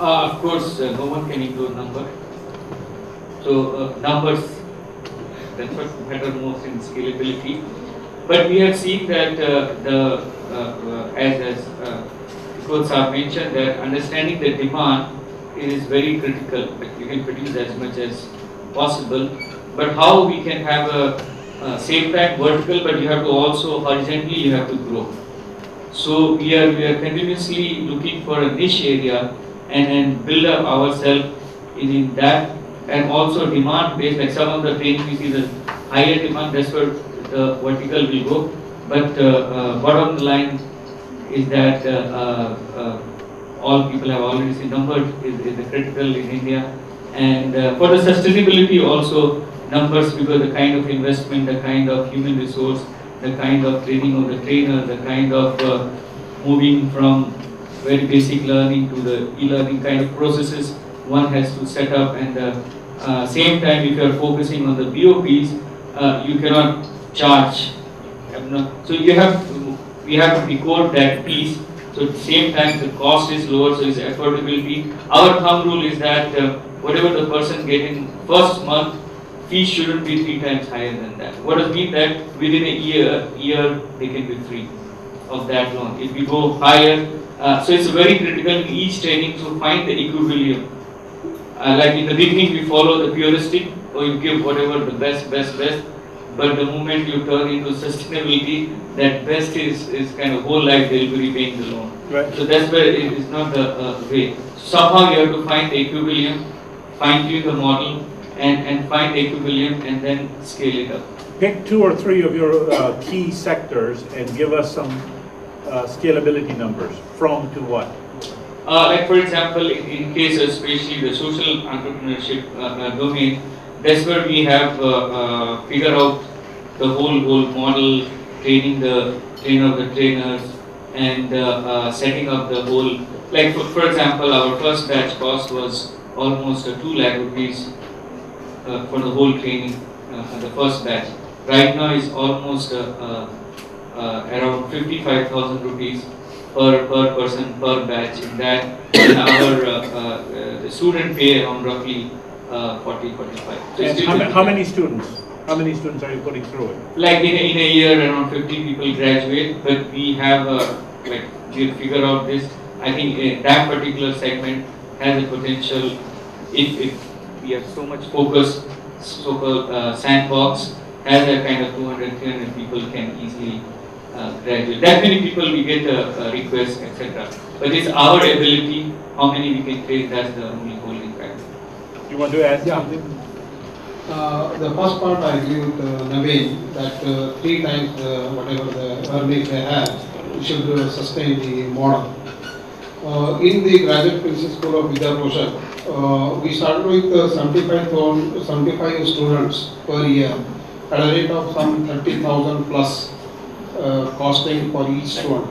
Of course, no one can ignore number. So numbers, that's what matters most in scalability. But we have seen that as Tikot sir mentioned, that understanding the demand is very critical. Like you can produce as much as possible, but how we can have a same time vertical, but you have to also horizontally you have to grow. So we are continuously looking for a niche area and build up ourselves in that, and also demand based. Like some of the training we see the higher demand, that's where the vertical will go. But bottom line is that all people have already seen numbers is critical in India, and for the sustainability also numbers, because the kind of investment, the kind of human resource, the kind of training of the trainer, the kind of moving from very basic learning to the e-learning kind of processes one has to set up, and same time if you are focusing on the BOPs, you cannot charge. So we have to decode that piece. So at the same time the cost is lower, so it's affordability. Our thumb rule is that whatever the person gets in first month, fee shouldn't be 3 times higher than that. What does mean that within a year they can be free of that loan. If we go higher, so it's very critical in each training to find the equilibrium. Like in the beginning we follow the puristic, or you give whatever the best, but the moment you turn into sustainability, that best is kind of whole life they will be repaying the loan. Right. So that's where it is not the way. Somehow you have to find the equilibrium, fine tune the model, and find the equilibrium and then scale it up. Pick 2 or 3 of your key sectors and give us some scalability numbers from to what? Like for example, in case especially the social entrepreneurship domain, that's where we have figured out the whole model, training the trainers, and setting up the whole. Like for example, our first batch cost was almost 2 lakh rupees for the whole training, the first batch. Right now is almost around 55,000 rupees per person per batch. In that, our student pay around roughly 40-45. So how many students? How many students are you putting through it? Like in a year, around 50 people graduate, but we have like we'll figure out this. I think that particular segment has a potential if we have so much focus, so-called sandbox, has a kind of 200-300 people can easily graduate. That many people we get requests, etc. But it's our ability, how many we can create, that's the only holding factor. You want to add something? The first part I agree with Naveen that 3 times whatever the earnings they have, we should sustain the model. In the graduate principal school of Vidya Poshak, we started with 75 students per year at a rate of some 30,000 plus costing for each student.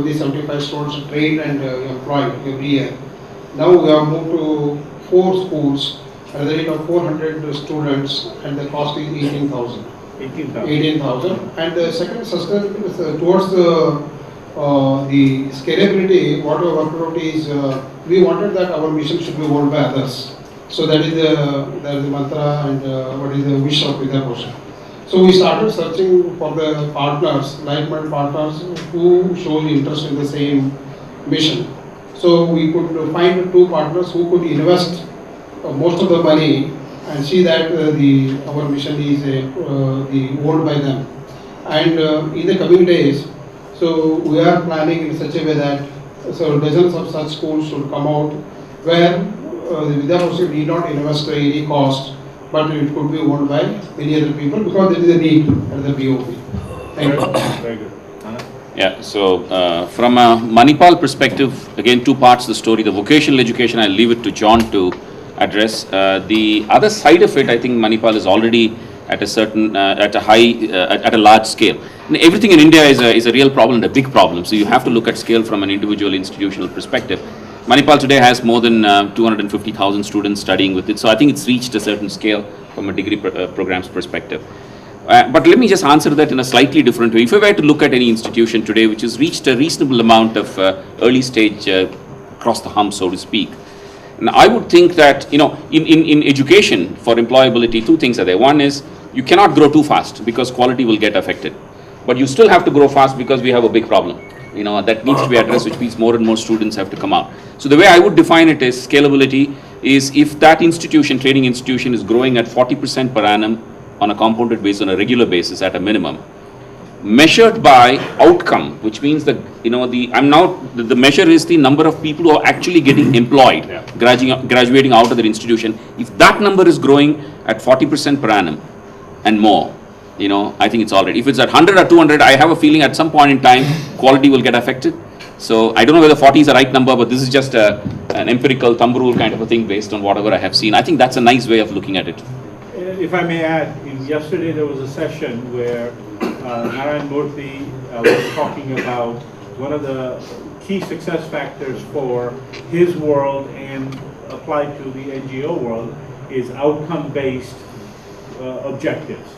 The 75 students are trained and employed every year. Now we have moved to 4 schools at the rate of 400 students, and the cost is 18,000. 18,000. And the second sustainability towards the scalability, what we worked out is we wanted that our mission should be owned by others. So that is the mantra and what is the wish of Vidya Poshak. So we started searching for the partners, like-minded partners who show interest in the same mission. So we could find 2 partners who could invest most of the money and see that our mission is owned by them. And in the coming days, so we are planning in such a way that dozens of such schools should come out where the Vidya Poshak need not invest any cost, but it could be owned by many other people because there is a need at the BOP. Thank you. Very good. Yeah, so from a Manipal perspective, again 2 parts of the story. The vocational education, I'll leave it to John to address. The other side of it, I think Manipal is already at a certain, at a large scale. And everything in India is a real problem, a big problem. So you have to look at scale from an individual institutional perspective. Manipal today has more than 250,000 students studying with it. So I think it's reached a certain scale from a degree program's perspective. But let me just answer that in a slightly different way. If I were to look at any institution today which has reached a reasonable amount of early stage across the hump, so to speak, And I would think that, in education for employability, two things are there. One is you cannot grow too fast because quality will get affected. But you still have to grow fast because we have a big problem, that needs to be addressed, which means more and more students have to come out. So the way I would define it is scalability is if that institution, training institution, is growing at 40% per annum on a compounded basis on a regular basis at a minimum, measured by outcome, which means that, the measure is the number of people who are actually getting employed, graduating out of their institution. If that number is growing at 40% per annum and more, I think it's all right. If it's at 100 or 200, I have a feeling at some point in time, quality will get affected. So I don't know whether 40 is the right number, but this is just an empirical thumb rule kind of a thing based on whatever I have seen. I think that's a nice way of looking at it. If I may add, yesterday there was a session where Narayan Murthy was talking about one of the key success factors for his world and applied to the NGO world is outcome-based objectives.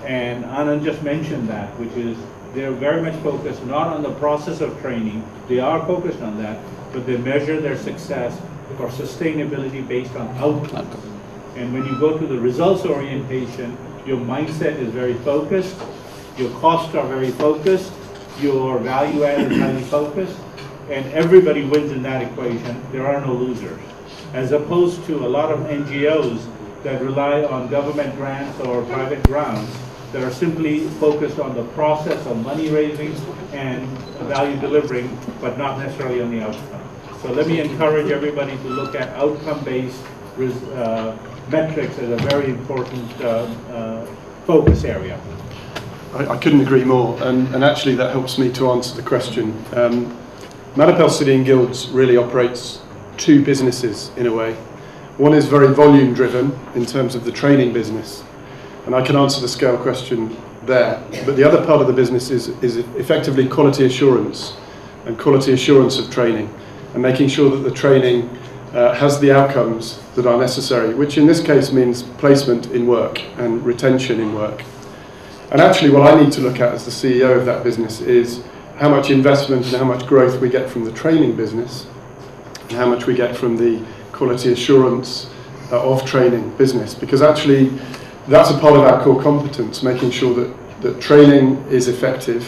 And Anand just mentioned that, which is they're very much focused not on the process of training, they are focused on that, but they measure their success for sustainability based on outcomes. And when you go to the results orientation, your mindset is very focused, your costs are very focused, your value add is highly focused, and everybody wins in that equation. There are no losers. As opposed to a lot of NGOs that rely on government grants or private grants that are simply focused on the process of money raising and value delivering, but not necessarily on the outcome. So let me encourage everybody to look at outcome-based metrics as a very important focus area. I couldn't agree more, and actually that helps me to answer the question. Manipal City and Guilds really operates two businesses in a way. One is very volume driven in terms of the training business, and I can answer the scale question there. But the other part of the business is effectively quality assurance and quality assurance of training, and making sure that the training has the outcomes that are necessary, which in this case means placement in work and retention in work. And actually what I need to look at as the CEO of that business is how much investment and how much growth we get from the training business and how much we get from the quality assurance of training business, because actually that's a part of our core competence, making sure that training is effective,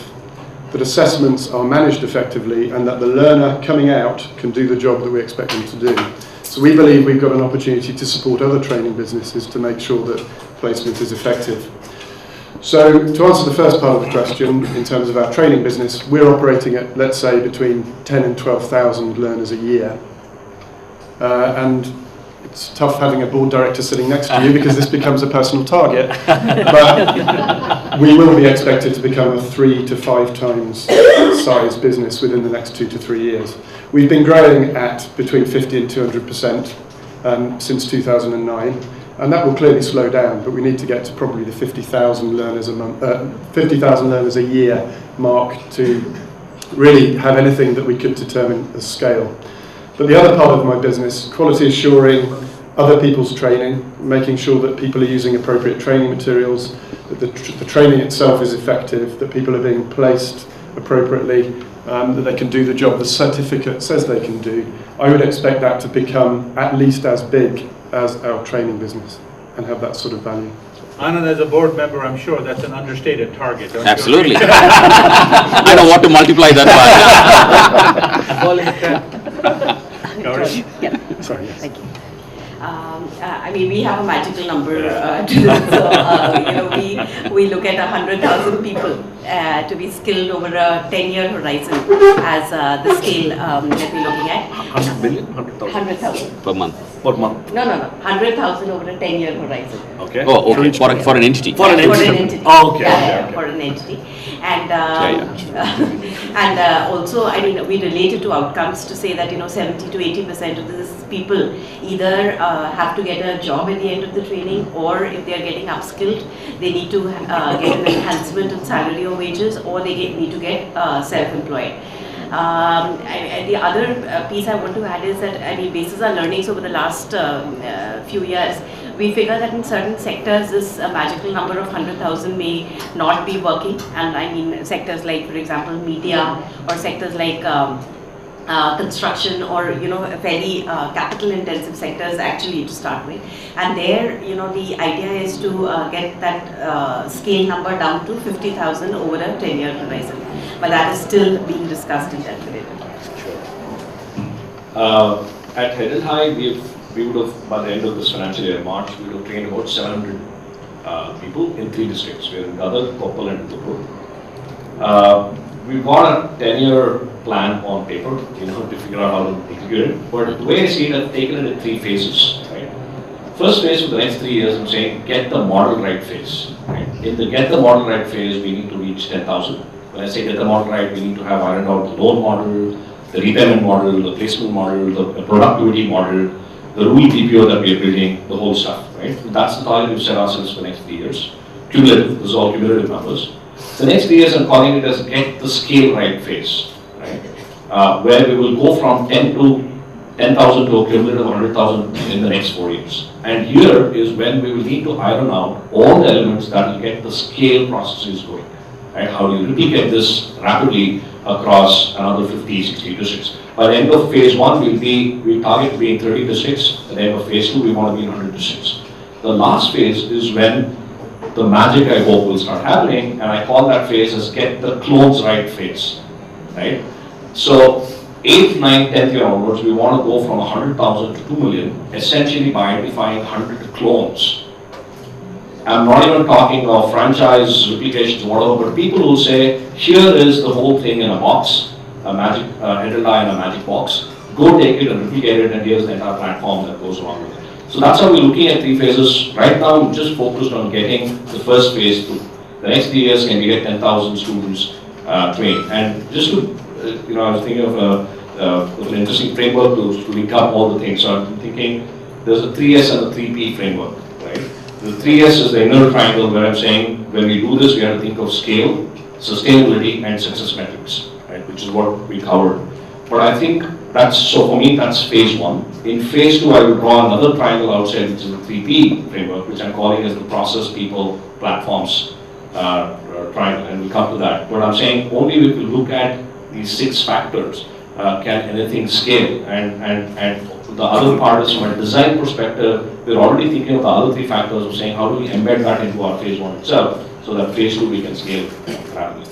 that assessments are managed effectively, and that the learner coming out can do the job that we expect them to do. So we believe we've got an opportunity to support other training businesses to make sure that placement is effective. So to answer the first part of the question, in terms of our training business, we're operating at, let's say, between 10 and 12,000 learners a year. And it's tough having a board director sitting next to you because this becomes a personal target. But we will be expected to become a 3 to 5 times size business within the next 2 to 3 years. We've been growing at between 50 and 200% since 2009. And that will clearly slow down, but we need to get to probably the 50,000 learners a month, 50,000 learners a year mark to really have anything that we could determine as scale. But the other part of my business, quality assuring other people's training, making sure that people are using appropriate training materials, that the training itself is effective, that people are being placed appropriately, that they can do the job the certificate says they can do. I would expect that to become at least as big as our training business and have that sort of value. Anand, as a board member, I'm sure that's an understated target. Don't Absolutely. You I know what to multiply that Gauri? Yeah. Sorry, yes. Thank you. I mean, we have a magical number to this. So, we look at 100,000 people to be skilled over a 10-year horizon as the scale that we're looking at. 100 million? 100,000? 100,000. per month. Per month. No. 100,000 over a 10-year horizon. Okay. Oh, okay, for an entity. For an entity. Oh, okay. Yeah, Okay. for an entity. And Yeah, also, I mean, we relate it to outcomes to say that 70 to 80% of these people either have to get a job at the end of the training, or if they are getting upskilled, they need to get an enhancement in salary or wages, or they need to get self-employed. The other piece I want to add is that, I mean, basis our learnings over the last few years, we figure that in certain sectors this magical number of 100,000 may not be working, and I mean sectors like, for example, media, or sectors like construction or fairly capital intensive sectors actually to start with, and there the idea is to get that scale number down to 50,000 over a 10-year horizon, but that is still being discussed and deliberated. At Head and High, we would have, by the end of this financial year, March, we would have trained about 700 people in 3 districts. We are in Gadar, Koppal and Tikot. We've got a 10-year plan on paper, to figure out how to execute it. But the way I see it, I've taken it in 3 phases. Right? First phase for the next 3 years, I'm saying get the model right phase. Right? In the get the model right phase, we need to reach 10,000. When I say get the model right, we need to have ironed out the loan model, the repayment model, the placement model, the productivity model, the rule TPO that we are building, the whole stuff. Right? That's the target we've set ourselves for the next 3 years. Cumulative, this is all cumulative numbers. The next 3 years I'm calling it as get the scale right phase, right? Where we will go from 10,000 to a cumulative 100,000 in the next 4 years. And here is when we will need to iron out all the elements that will get the scale processes going. Right? How do you replicate this rapidly across another 50, 60 districts? By the end of phase 1, we target to be in 30 districts. At the end of phase 2, we want to be in 100 districts. The last phase is when the magic, I hope, will start happening, and I call that phase as get the clones right phase, right? So 8th, 9th, 10th year onwards, we want to go from 100,000 to 2 million, essentially by identifying 100 clones. I'm not even talking of franchise, replications, whatever, but people who say, here is the whole thing in a box, a magic head and eye in a magic box, go take it and replicate it, and here's the entire platform that goes along with it. So that's how we're looking at 3 phases. Right now, we're just focused on getting the first phase through. The next 3 years, can we get 10,000 students trained? And just to, I was thinking of an interesting framework to recap all the things. So I'm thinking there's a 3S and a 3P framework, right? The 3S is the inner triangle where I'm saying when we do this, we have to think of scale, sustainability, and success metrics, right? Which is what we covered. But I think so for me, that's phase 1. In phase 2, I would draw another triangle outside, which is the 3P framework, which I'm calling as the process, people, platforms triangle, and we'll come to that. But I'm saying only if we look at these 6 factors, can anything scale? And the other part is from a design perspective, we're already thinking of the other 3 factors of saying how do we embed that into our phase 1 itself, so that phase 2 we can scale rapidly.